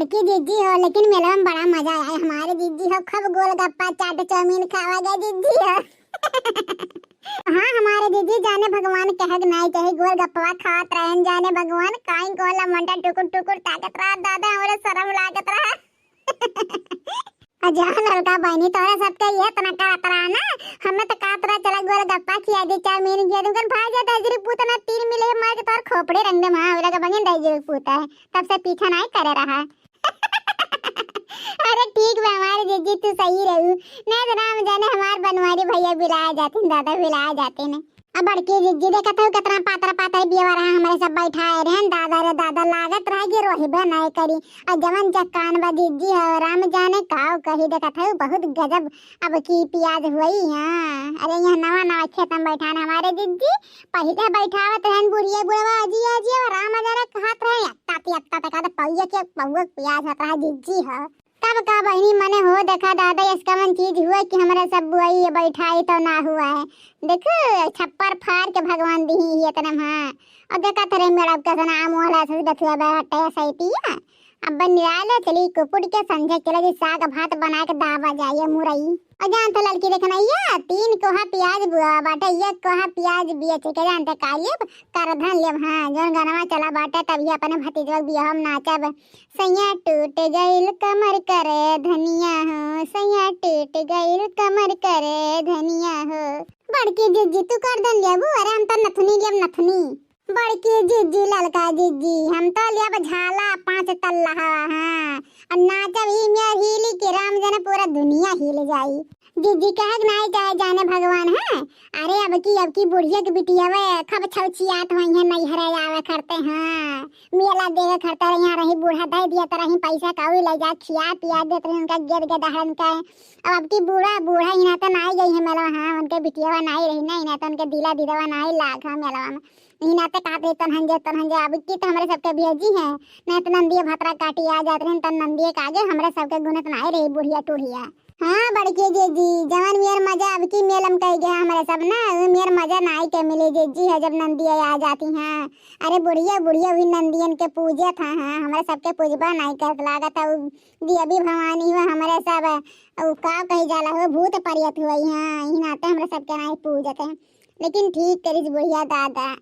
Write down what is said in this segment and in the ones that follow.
बड़की जीजी हो, लेकिन मेला में बड़ा मजा आया। हमारे जीजी हो खूब गोलगप्पा चाट चाउमीन खावा गए जीजी हो। हाँ हमारे जीजी जाने भगवान कहे नहीं चाहे गोलगप्पा खात रहन, जाने भगवान काई गोला मंडा टुकुर टुकुर ताकत रहा दादा, हमरे शर्म लागत रहा। अजान लड़का बहनी तोरा सबके ये तना करा ना, हमें तो कात रहा चला गोलगप्पा खिया दे चाउमीन खिया दूं, कर भाई जा दजरी पूतना तीर मिले मार के तोर खोपड़े रंग में हां वाला का बंगन दजरी पूता है, तब से पीछा नहीं करे रहा। अरे ठीक है हमारे जीजी तू सही रहू, नहीं तो नाम जाने हमार बनवारी भैया बिलाए जाते दादा बिलाए जाते ने। अब बड़की जीजी देखा था कितना पातरा पातरा बिया रहा, हमारे सब बैठाए रहन दादा रे दादा लागत रह गे रोहिबे नहीं करी। और जवन जकान बा जीजी है राम जाने काव कही देखा था बहुत गजब। अब की प्याज हुई। हां अरे यहाँ नवा नवा खेत में बैठाने हमारे जीजी पहिले बैठावत रहन बुढ़िया बुढ़वा अजी अजी राम जरा कहत रहे अत्ता तक पौया के पौवा प्याज हता जीजी है। तब का बहनी मने हो देखा दादा इसका मन चीज हुआ कि हमारा सब बुआई बैठाई तो ना हुआ है। देखो छप्पर फाड़ के भगवान दी ही इतना। हां और देखा तेरे मेरा का नाम वाला से बथुआ बैठा सैतिया। अब निराले चली कुपुड़ के संझे चले जी साग भात बना के दावा जाइए मुरई। और जानते लड़की देखना ये 3 कोहा प्याज बुआ बाटे, 1 कोहा प्याज बिया के जानते कालियब कर धन लेब। हां जोन गाना चला बाटे तभी अपने भतीजवा बियाह हम नाचब। सैया टूट गइल कमर करे धनिया हो, सैया टूट गइल कमर करे धनिया हो। बड़की जीजी तू कर दन लेबू, अरे हम तो नथनी लेब नथनी। बड़की जीजी ललका जीजी हम तो लेब झाला 5 तल्ला। हां और नाचब ही में हिली के राम जने पूरा दुनिया हिल जाई। जीजी कहे नहीं चाहे जाने भगवान है। अरे अब की बुढ़िया की बिटिया वे खब छौचियात वही है नहीं हरे आवे करते। हां मेला देवे करते यहाँ रही बूढ़ा दे दिया तो रही पैसा काऊ ले जा खिया पिया देते रही उनका गेद के दहन का। अब की बूढ़ा ही ना तो नहीं गई है मेला। हां उनके बिटिया नहीं रही नहीं ना तो उनके दिला दिदवा नहीं लाग मेला में इनाते काटे तनहंजे अब की तो हमारे सबके भेजी है नहीं तो नंदिया भतरा काटी आ जाते हैं तन नंदिया कागे हमारे सबके गुनत नहीं रही बुढ़िया टूढ़िया। हाँ बड़की जीजी जवन मेर मजा अब की मेलम कह गया हमारे सब ना मेर मजा नहीं के मिले जीजी है जब नंदिया आ जाती हैं। अरे बुढ़िया भी नंदियन के पूजे था। हाँ हमारे सबके पूजबा नहीं कर लागत है दिया भी भवानी हुआ हमारे सब का कही जाला हो भूत परियत हुई। हाँ यही नाते हमारे सबके नहीं पूजते लेकिन ठीक करीज बुढ़िया दादा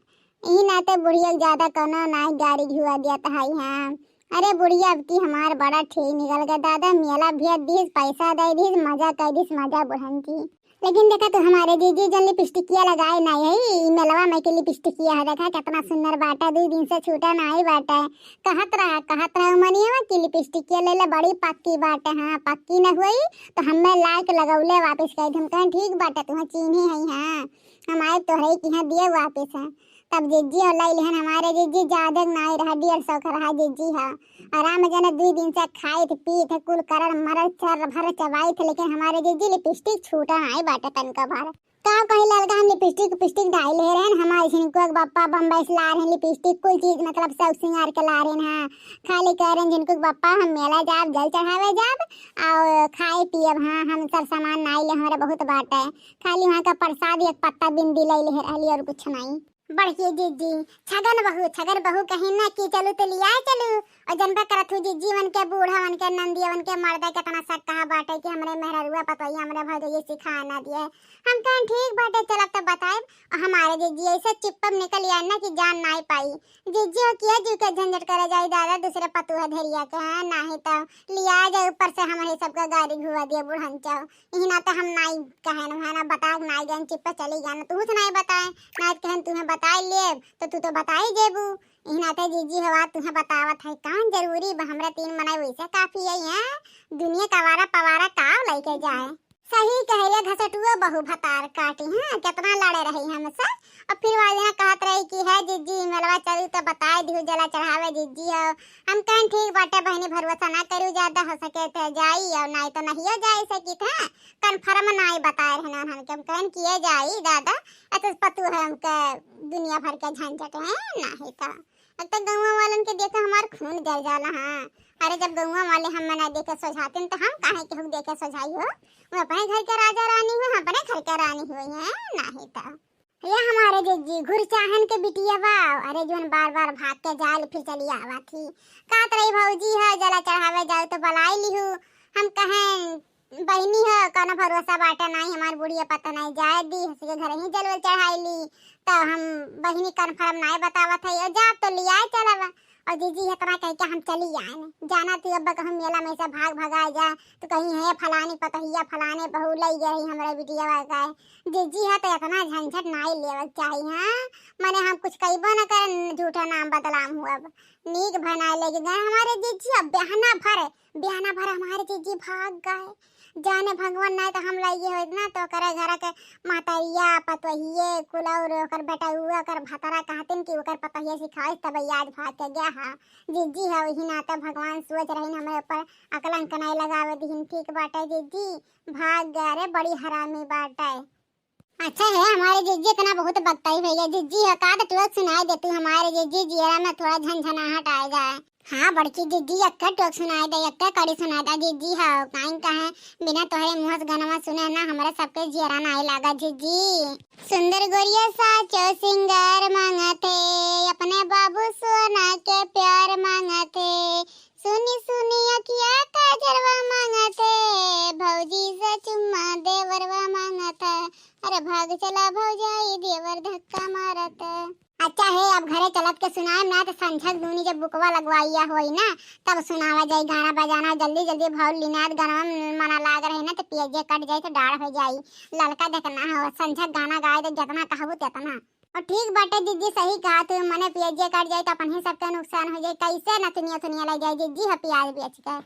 यही नाते बुढ़िया ज्यादा कोनो नहीं गाड़ी घुआ दिया था। हाँ अरे बुढ़िया अब की हमार बड़ा ठीक निकल गया दादा मेला भी दीस पैसा दे दीस मजा कर दीस मजा बुढ़न की। लेकिन देखा तो हमारे जीजी जन लिपस्टिकिया लगाए नहीं है मेलवा में के लिपस्टिकिया है देखा कितना सुंदर बाटा 2 दिन से छूटा नहीं बाटा कहत रहा मनिया की लिपस्टिकिया ले ले बड़ी पक्की बाटे। हाँ पक्की न हुई तो हमें ला के लगौले वापस कह हम कहें ठीक बाटे तुम्हें चीनी है। हाँ हमारे तोहरे की यहाँ दिए वापस है तब जीजी और लाई लेहन हमारे जीजी ज्यादा नहीं रहा 150 का रहा जीजी। हाँ आराम जने 2 दिन से खाई थे पी थे कुल करन मर चर भर चबाई थे लेकिन हमारे जीजी लिपस्टिक छूटा नहीं बाटे तन का भर का कही लड़का हम लिपस्टिक डाल ले रहे हैं हमारे जिनको बप्पा बम्बई से ला रहे हैं लिपस्टिक कुल चीज मतलब सब सिंगार के ला रहे हैं। हाँ खाली कह रहे हैं जिनको बप्पा हम मेला जाब जल चढ़ावे जाब और खाए पिए। हाँ हम सब सामान नहीं ले हमारे बहुत बात है खाली वहाँ का प्रसाद 1 पत्ता बिंदी ले रही और कुछ नहीं। बड़की जीजी छगन बहू कहीं ना कि चलू तो लिया चलू और जनता करत हूँ जीजी मन के बूढ़ा मन के नंदिया मन के मर्दा कितना शक कहा बाटे कि हमरे मेहरुआ पतोई हमरे भौजाई सिखा ना दिए। हम कहें ठीक बाटे चल तो बताए हमारे जीजी ऐसे चिपम निकल आए ना कि जान नहीं पाई। जीजी हो किया जीव के झंझट करे जाए दादा दूसरे पतुआ धरिया के। हाँ नहीं तो लिया जाए ऊपर से हमारे सबका गाड़ी घुआ दिया बुढ़न चाओ यही ना तो हम नहीं कहे ना बता नहीं गए चिप्पा चली जाना तू नहीं बताए ना कहन तुम्हें बताए ले तो तू तो बताई जेबू यही नाते जीजी हवा तुम्हें बतावत है कान जरूरी हमरा 3 मनाई वैसे काफी है। यहाँ दुनिया कवारा पवारा काव लेके जाए सही कहले घसटुआ बहु भतार काटी। हाँ कितना लड़े रही हमसे और फिर वाले यहाँ कहत रही कि है जीजी मेलवा चलू तो बताए दिहु जला चढ़ावे जीजी हो। हम कहें ठीक बाटे बहनी भरोसा ना करू ज्यादा हो सके तो जाई और नहीं तो नहीं हो जाए सकी था कन्फर्म नहीं बताए रहना हम कहें किए जाई दादा ऐसे पतु है हमके दुनिया भर के झंझट है नहीं तो गाँव वालन के देखा हमार खून जल जाला। हाँ अरे जब गाँव वाले हम ना देखे सोझाते तो हम काहे के हम देखे सोझाई हो वो अपने घर के राजा रानी हो अपने घर के रानी हुई है नहीं तो ये हमारे जीजी घुर चाहन के बिटिया बा। अरे जोन बार भाग के जाल फिर चली आवा थी कात रही भौजी है जला चढ़ावे भरोसा बाटा नहीं हमार बुढ़िया पता नहीं जाए दी हंस के घर ही जलवल चढ़ाईली। तो हम बहिनी कन्फर्म नहीं बतावत है जा तो लिया चलवा और जीजी इतना कह के हम चली आए ने जाना थी अब हम मेला में से भाग भगा जा तो कहीं है फलानी पतहिया फलाने बहू लई गई हमरा बिटिया का जीजी है तो इतना झंझट नहीं लेवल चाहिए। हां माने हम कुछ कहिबो न कर झूठा नाम बदलाम हुआ नीक भनाए लेके गए हमारे जीजी। अब बहाना भर हमारे जीजी भाग गए जाने भगवान नहीं तो हम लगे हो ना तो करे घर के मातरिया पतोहिए कुलौर ओकर बेटा हुआ कर भतरा कहतिन कि ओकर पतोहिए सिखाइस तब याद भाग के गया हा जीजी है वही नाते भगवान सोच रही हमारे ऊपर अकलन कनाई लगावे दीन ठीक बाटे जीजी भाग गए रे बड़ी हरामी बाटे। अच्छा है हमारे जीजी इतना बहुत बकताई भैया जीजी है का तो सुनाई देती हमारे जीजी जीरा में थोड़ा झनझनाहट आ जाए। हाँ बड़की जीजी अक्का टोक सुनाई दे अक्का कड़ी सुनाई दे जीजी हाँ काइन कहे बिना तोहरे मुंह से गाना सुने ना हमारे सबके जीरा नहीं लागा जीजी। सुंदर गोरिया साचो सिंगार मांगते अपने बाबू सोना के प्यार मांगते सुनी सुनी अखिया काजरवा मांगते भौजी से चुम्मा देवरवा मांगता अरे भाग चला भौजाई देवर धक्का मारत। अच्छा है अब घरे चलत के सुनाए ना तो संझक दूनी जब बुकवा लगवाइया होई ना तब सुनावा जाई गाना बजाना जल्दी जल्दी भाव लिनाद गाना मना लाग रहे ना तो पियजे कट जाए तो डाढ़ हो जाई लड़का देखना हो संझक गाना गाए तो जितना कहबो उतना और ठीक बाटे जीजी सही कहा तू मने पियजे कट जाए तो अपन ही सबका नुकसान हो जाए कैसे न दुनिया दुनिया लग जाए जीजी है प्याज बेच कर।